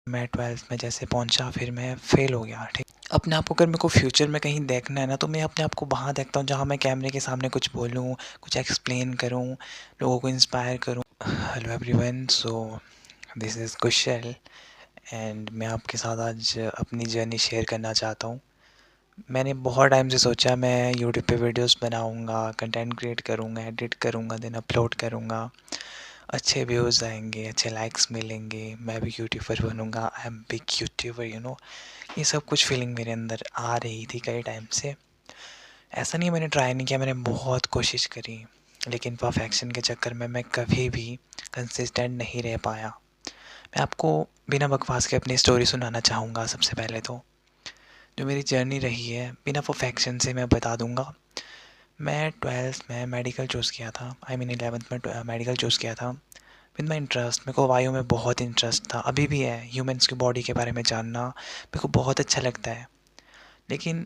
मैं 12th में जैसे पहुंचा फिर मैं फ़ेल हो गया। ठीक, अपने आप को अगर मेरे को फ्यूचर में कहीं देखना है ना, तो मैं अपने आप को वहाँ देखता हूँ जहाँ मैं कैमरे के सामने कुछ बोलूँ, कुछ एक्सप्लेन करूँ, लोगों को इंस्पायर करूँ। Hello everyone, so this is Kusal and मैं आपके साथ आज अपनी जर्नी शेयर करना चाहता हूँ। मैंने बहुत टाइम से सोचा मैं यूट्यूब पे वीडियोस बनाऊँगा, कंटेंट क्रिएट करूँगा, एडिट करूँगा, देन अपलोड करूँगा, अच्छे व्यूज़ आएंगे, अच्छे लाइक्स मिलेंगे, मैं भी यूट्यूबर बनूँगा, आई एम बिग यूट्यूबर ये सब कुछ फीलिंग मेरे अंदर आ रही थी कई टाइम से। ऐसा नहीं मैंने ट्राई नहीं किया, मैंने बहुत कोशिश करी, लेकिन परफेक्शन के चक्कर में मैं कभी भी कंसिस्टेंट नहीं रह पाया। मैं आपको बिना बकवास के अपनी स्टोरी सुनाना चाहूँगा। सबसे पहले तो जो मेरी जर्नी रही है बिना परफेक्शन से मैं बता दूँगा। मैं 12th में मेडिकल चूज़ किया था, आई मीन 11th में मेडिकल चूज़ किया था विद माई इंटरेस्ट। मेरे को वायु में बहुत इंटरेस्ट था, अभी भी है। ह्यूमन्स की बॉडी के बारे में जानना मेरे को बहुत अच्छा लगता है। लेकिन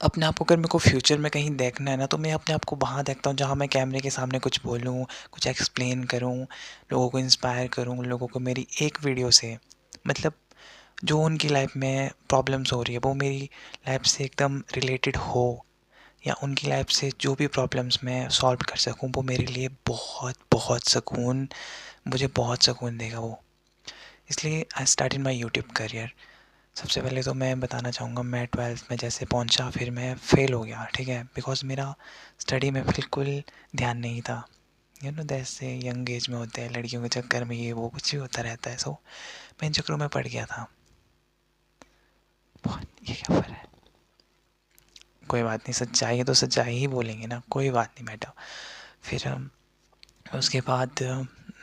अपने आप को अगर मेरे को फ्यूचर में कहीं देखना है ना, तो मैं अपने आप को वहाँ देखता हूँ जहाँ मैं कैमरे के सामने कुछ बोलूँ, कुछ एक्सप्लेन करूँ, लोगों को इंस्पायर करूँ, लोगों को मेरी एक वीडियो से मतलब जो उनकी लाइफ में प्रॉब्लम्स हो रही है वो मेरी लाइफ से एकदम रिलेटेड हो, या उनकी लाइफ से जो भी प्रॉब्लम्स मैं सॉल्व कर सकूँ वो मेरे लिए बहुत बहुत सुकून, मुझे बहुत सुकून देगा वो। इसलिए I started my YouTube career. सबसे पहले तो मैं बताना चाहूँगा, मैं 12th में जैसे पहुँचा फिर मैं फ़ेल हो गया। ठीक है, बिकॉज़ मेरा स्टडी में बिल्कुल ध्यान नहीं था। जैसे यंग एज में होते हैं लड़कियों के चक्कर में ये वो कुछ भी होता रहता है। सो मैं इन चक्करों में पड़ गया था बहुत। ये क्या फ़र्क है, कोई बात नहीं, सच्चाई है तो सच्चाई ही बोलेंगे ना, कोई बात नहीं मैटर। फिर उसके बाद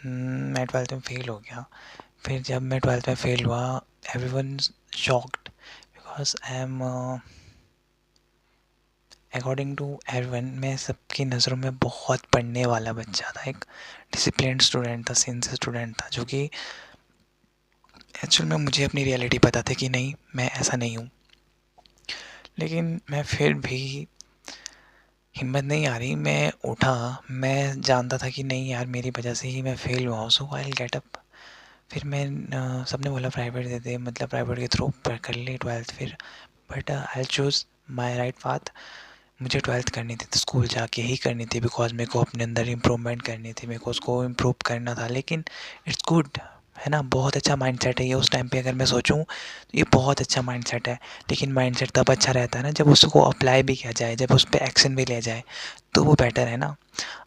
मैं 12th में फ़ेल हो गया। फिर जब मैं 12th में फ़ेल हुआ, everyone shocked because I am according to everyone, मैं सबकी नज़रों में बहुत पढ़ने वाला बच्चा था, एक डिसिप्लिन्ड स्टूडेंट था, सिंसियर स्टूडेंट था, जो कि एक्चुअल में मुझे अपनी रियलिटी पता था कि नहीं, मैं ऐसा नहीं हूँ। लेकिन मैं फिर भी हिम्मत नहीं आ रही, मैं उठा। मैं जानता था कि नहीं यार, मेरी वजह से ही मैं फ़ेल हुआ हूँ, सो आई विल गेट अप। फिर मैं सबने बोला प्राइवेट दे दे, मतलब प्राइवेट के थ्रू कर ली 12th फिर। But I choose my right path. मुझे 12th करनी थी तो स्कूल जाके ही करनी थी, बिकॉज मेरे को अपने अंदर इम्प्रूवमेंट करनी थी, मेरे को उसको इम्प्रूव करना था। लेकिन इट्स गुड, है ना, बहुत अच्छा माइंडसेट है ये। उस टाइम पे अगर मैं सोचूं तो ये बहुत अच्छा माइंडसेट है। लेकिन माइंडसेट तब अच्छा रहता है ना जब उसको अप्लाई भी किया जाए, जब उस पर एक्शन भी लिया जाए, तो वो बेटर है ना।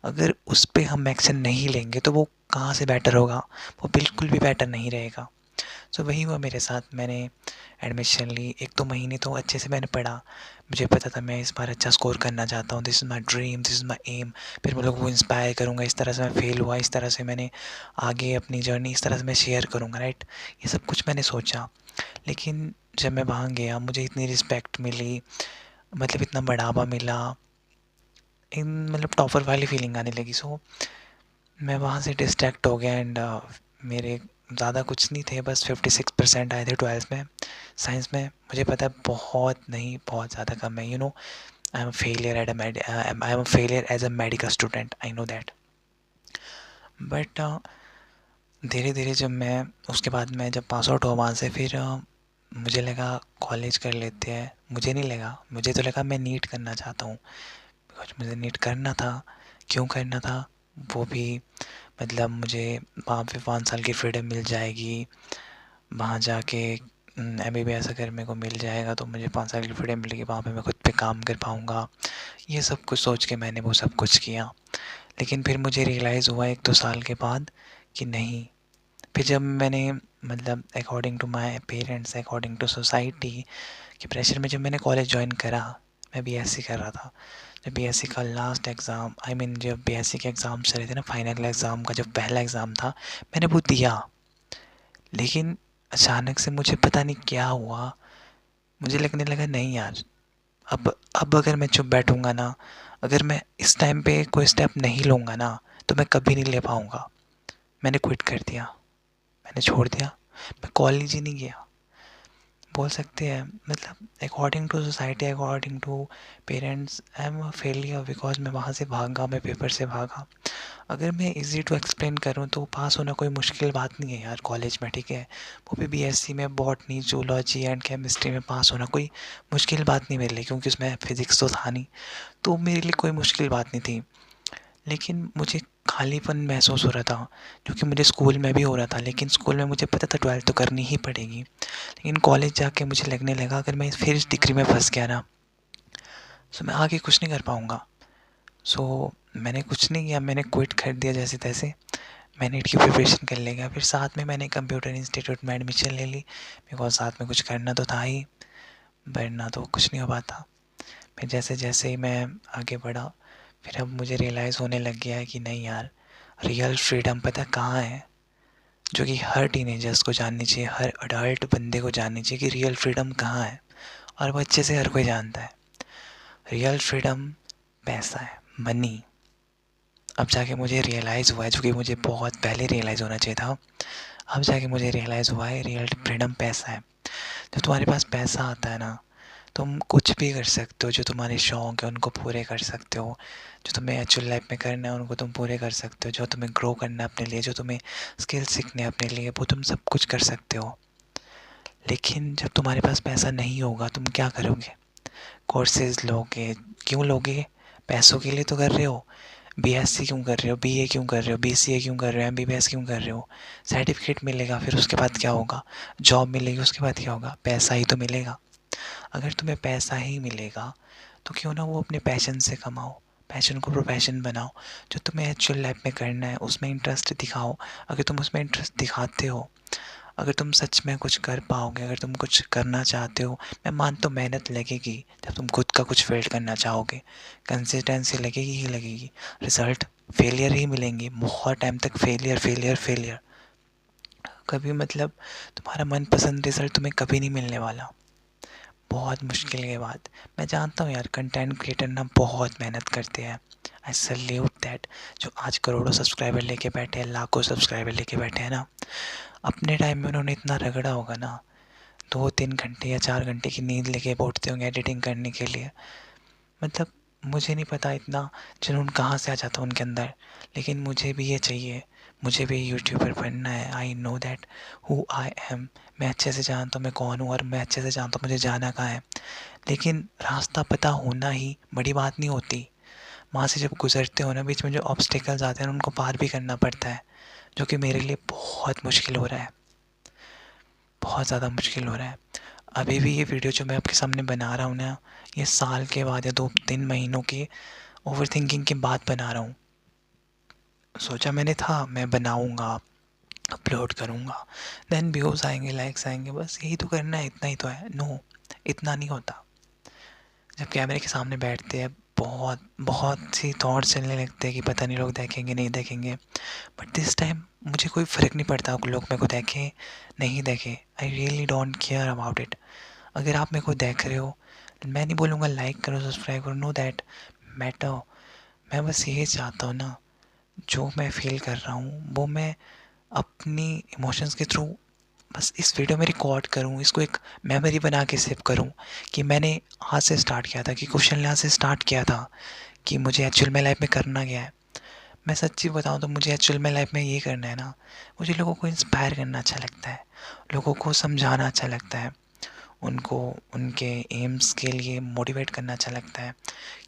अगर उस पर हम एक्शन नहीं लेंगे तो वो कहाँ से बेटर होगा, वो बिल्कुल भी बेटर नहीं रहेगा। सो वही हुआ मेरे साथ। मैंने एडमिशन ली, 1-2 महीने तो अच्छे से मैंने पढ़ा। मुझे पता था मैं इस बार अच्छा स्कोर करना चाहता हूँ, this is my dream, this is my aim. फिर मैं लोगों को इंस्पायर करूँगा, इस तरह से मैं फ़ेल हुआ, इस तरह से मैंने आगे अपनी जर्नी इस तरह से मैं शेयर करूँगा, राइट। ये सब कुछ मैंने सोचा। लेकिन जब मैं वहाँ गया मुझे इतनी रिस्पेक्ट मिली, मतलब इतना बढ़ावा मिला, इन मतलब टॉपर वाली फीलिंग आने लगी। सो मैं वहाँ से डिस्ट्रैक्ट हो गया एंड मेरे ज़्यादा कुछ नहीं थे, बस 56% आए थे 12th में साइंस में। मुझे पता है बहुत नहीं, बहुत ज़्यादा कम है। I am failure I am failure as a medical student, I know that. But धीरे धीरे जब मैं उसके बाद मैं जब पास आउट हुआ वहाँ से, फिर मुझे लगा कॉलेज कर लेते हैं। मुझे नहीं लगा, मुझे तो लगा मैं नीट करना चाहता हूँ, बिकॉज मुझे नीट करना था। क्यों करना था, वो भी मतलब मुझे वहाँ पे 5 साल की फ्रीडम मिल जाएगी, वहाँ जाके MBBS अगर मेरे को मिल जाएगा तो मुझे 5 साल की फ्रीडम मिलेगी, वहाँ पे मैं खुद पे काम कर पाऊँगा। ये सब कुछ सोच के मैंने वो सब कुछ किया। लेकिन फिर मुझे रियलाइज़ हुआ 1-2 साल के बाद कि नहीं। फिर जब मैंने मतलब according to my parents, according to society के प्रेशर में जब मैंने कॉलेज ज्वाइन करा, मैं BSc कर रहा था। जब BSc का लास्ट एग्ज़ाम, आई मीन जब BSc के एग्ज़ाम चल रहे थे ना, फाइनल एग्ज़ाम का जब पहला एग्ज़ाम था, मैंने वो दिया। लेकिन अचानक से मुझे पता नहीं क्या हुआ, मुझे लगने लगा नहीं यार, अब अगर मैं चुप बैठूंगा ना, अगर मैं इस टाइम पे कोई स्टेप नहीं लूँगा ना, तो मैं कभी नहीं ले पाऊँगा। मैंने क्विट कर दिया, मैंने छोड़ दिया, मैं कॉलेज ही नहीं गया। बोल सकते हैं मतलब according to society, according to parents, I am a failure because मैं वहाँ से भागा, मैं पेपर से भागा। अगर मैं इजी टू एक्सप्लेन करूँ तो पास होना कोई मुश्किल बात नहीं है यार कॉलेज में, ठीक है। वो भी बीएससी में बॉटनी, जूलॉजी एंड केमिस्ट्री में पास होना कोई मुश्किल बात नहीं मेरे लिए, क्योंकि उसमें फिज़िक्स तो था नहीं, तो मेरे लिए कोई मुश्किल बात नहीं थी। लेकिन मुझे खालीपन महसूस हो रहा था, जो कि मुझे स्कूल में भी हो रहा था। लेकिन स्कूल में मुझे पता था 12th तो करनी ही पड़ेगी, लेकिन कॉलेज जाके मुझे लगने लगा अगर मैं फिर इस डिग्री में फंस गया ना, तो मैं आगे कुछ नहीं कर पाऊँगा। सो मैंने कुछ नहीं किया, मैंने क्विट कर दिया जैसे तैसे। मैं नीट की प्रिपरेशन कर ले गया, फिर साथ में मैंने कंप्यूटर इंस्टीट्यूट में एडमिशन ले ली, बिकॉज साथ में कुछ करना तो था ही, वरना तो कुछ नहीं हो पाता। फिर जैसे जैसे ही मैं आगे बढ़ा, फिर अब मुझे रियलाइज़ होने लग गया है कि नहीं यार, रियल फ्रीडम पता कहाँ है, जो कि हर टीनेजर्स को जाननी चाहिए, हर अडल्ट बंदे को जाननी चाहिए कि रियल फ्रीडम कहाँ है। और वो अच्छे से हर कोई जानता है, रियल फ्रीडम पैसा है, मनी। अब जाके मुझे रियलाइज़ हुआ है, जो कि मुझे बहुत पहले रियलाइज़ होना चाहिए था, अब जाके मुझे रियलाइज़ हुआ है रियल फ्रीडम पैसा है। जब तुम्हारे पास पैसा आता है ना, तुम कुछ भी कर सकते हो, जो तुम्हारे शौक़ है उनको पूरे कर सकते हो, जो तुम्हें एक्चुअल लाइफ में करना है उनको तुम पूरे कर सकते हो, जो तुम्हें ग्रो करना है अपने लिए, जो तुम्हें स्किल सीखने हैं अपने लिए, वो तुम सब कुछ कर सकते हो। लेकिन जब तुम्हारे पास पैसा नहीं होगा, तुम क्या करोगे? कोर्सेज लोगे, क्यों लोगे? पैसों के लिए तो कर रहे हो। बीएससी क्यों कर रहे हो, बीए क्यों कर रहे हो, बीसीए क्यों कर रहे हो, एमबीबीएस क्यों कर रहे हो? सर्टिफिकेट मिलेगा, फिर उसके बाद क्या होगा? जॉब मिलेगी, उसके बाद क्या होगा? पैसा ही तो मिलेगा। अगर तुम्हें पैसा ही मिलेगा तो क्यों ना वो अपने पैशन से कमाओ, पैशन को प्रोफेशन बनाओ, जो तुम्हें एक्चुअल लाइफ में करना है उसमें इंटरेस्ट दिखाओ। अगर तुम उसमें इंटरेस्ट दिखाते हो, अगर तुम सच में कुछ कर पाओगे, अगर तुम कुछ करना चाहते हो, मैं मानता हूँ मेहनत लगेगी। जब तुम खुद का कुछ फील्ड करना चाहोगे, कंसिस्टेंसी लगेगी ही लगेगी, रिज़ल्ट फेलियर ही मिलेंगे, बहुत टाइम तक फेलियर फेलियर फेलियर। कभी मतलब तुम्हारा मनपसंद रिज़ल्ट तुम्हें कभी नहीं मिलने वाला, बहुत मुश्किल के बाद। मैं जानता हूँ यार कंटेंट क्रिएटर ना बहुत मेहनत करते हैं, आई सल्यूट दैट। जो आज करोड़ों सब्सक्राइबर लेके बैठे हैं, लाखों सब्सक्राइबर लेके बैठे हैं ना, अपने टाइम में उन्होंने इतना रगड़ा होगा ना, 2-3 घंटे या 4 घंटे की नींद लेके बैठते होंगे एडिटिंग करने के लिए। मतलब मुझे नहीं पता इतना जुनून कहाँ से आ जाता उनके अंदर, लेकिन मुझे भी ये चाहिए, मुझे भी यूट्यूबर बनना है। आई know that who I am, मैं अच्छे से जानता हूँ मैं कौन हूँ, और मैं अच्छे से जानता हूँ मुझे जाना कहाँ है। लेकिन रास्ता पता होना ही बड़ी बात नहीं होती, वहाँ से जब गुजरते हो ना, बीच में जो ऑब्स्टिकल्स आते हैं उनको पार भी करना पड़ता है, जो कि मेरे लिए बहुत मुश्किल हो रहा है, बहुत ज़्यादा मुश्किल हो रहा है। अभी भी ये वीडियो जो मैं आपके सामने बना रहा हूँ ना, ये साल के बाद या 2-3 महीनों की ओवर थिंकिंग के बाद बना रहा हूँ। सोचा मैंने था मैं बनाऊँगा, अपलोड करूँगा, देन व्यूज़ आएंगे, लाइक्स आएंगे, बस यही तो करना है, इतना ही तो है। नो, इतना नहीं होता। जब कैमरे के सामने बैठते हैं, बहुत बहुत सी थॉट्स चलने लगते हैं कि पता नहीं लोग देखेंगे नहीं देखेंगे, बट दिस टाइम मुझे कोई फ़र्क नहीं पड़ता लोग मेरे को देखें नहीं देखें, I really don't care about it. अगर आप मेरे को देख रहे हो, मैं नहीं बोलूँगा लाइक करो सब्सक्राइब करो, नो दैट मैटर। मैं बस ये चाहता हूँ ना, जो मैं फील कर रहा हूँ वो मैं अपनी इमोशंस के थ्रू बस इस वीडियो में रिकॉर्ड करूँ, इसको एक मेमोरी बना के सेव करूँ कि मैंने आज से स्टार्ट किया था, कि क्वेश्चन ने आज से स्टार्ट किया था, कि मुझे एक्चुअल में लाइफ में करना क्या है। मैं सच्ची बताऊँ तो मुझे एक्चुअल में लाइफ में ये करना है ना, मुझे लोगों को इंस्पायर करना अच्छा लगता है, लोगों को समझाना अच्छा लगता है, उनको उनके एम्स के लिए मोटिवेट करना अच्छा लगता है।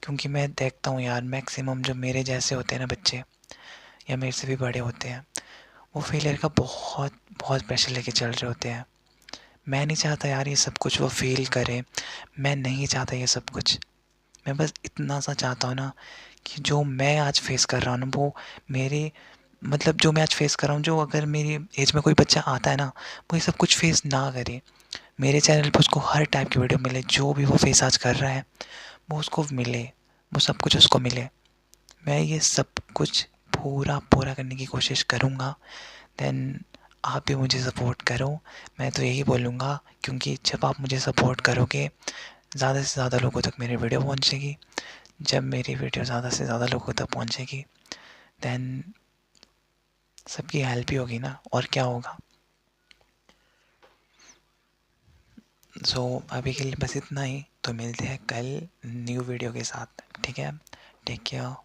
क्योंकि मैं देखता हूँ यार मैक्सिमम जो मेरे जैसे होते हैं ना बच्चे, या मेरे से भी बड़े होते हैं, वो फेलियर का बहुत बहुत प्रेशर लेके चल रहे होते हैं। मैं नहीं चाहता यार ये सब कुछ वो फील करे, मैं नहीं चाहता ये सब कुछ। मैं बस इतना सा चाहता हूँ ना कि जो मैं आज फेस कर रहा हूँ ना, वो मेरे मतलब जो मैं आज फेस कर रहा हूँ, जो अगर मेरी एज में कोई बच्चा आता है ना, वो ये सब कुछ फेस ना करे। मेरे चैनल पर उसको हर टाइप की वीडियो मिले, जो भी वो फेस आज कर रहा है वो उसको मिले, वो सब कुछ उसको मिले। मैं ये सब कुछ पूरा पूरा करने की कोशिश करूँगा। देन आप भी मुझे सपोर्ट करो, मैं तो यही बोलूँगा, क्योंकि जब आप मुझे सपोर्ट करोगे, ज़्यादा से ज़्यादा लोगों तक मेरी वीडियो पहुँचेगी। जब मेरी वीडियो ज़्यादा से ज़्यादा लोगों तक पहुँचेगी, देन सबकी हेल्प ही होगी ना, और क्या होगा। सो अभी के लिए बस इतना ही, तो मिलते हैं कल न्यू वीडियो के साथ, ठीक है? Take care.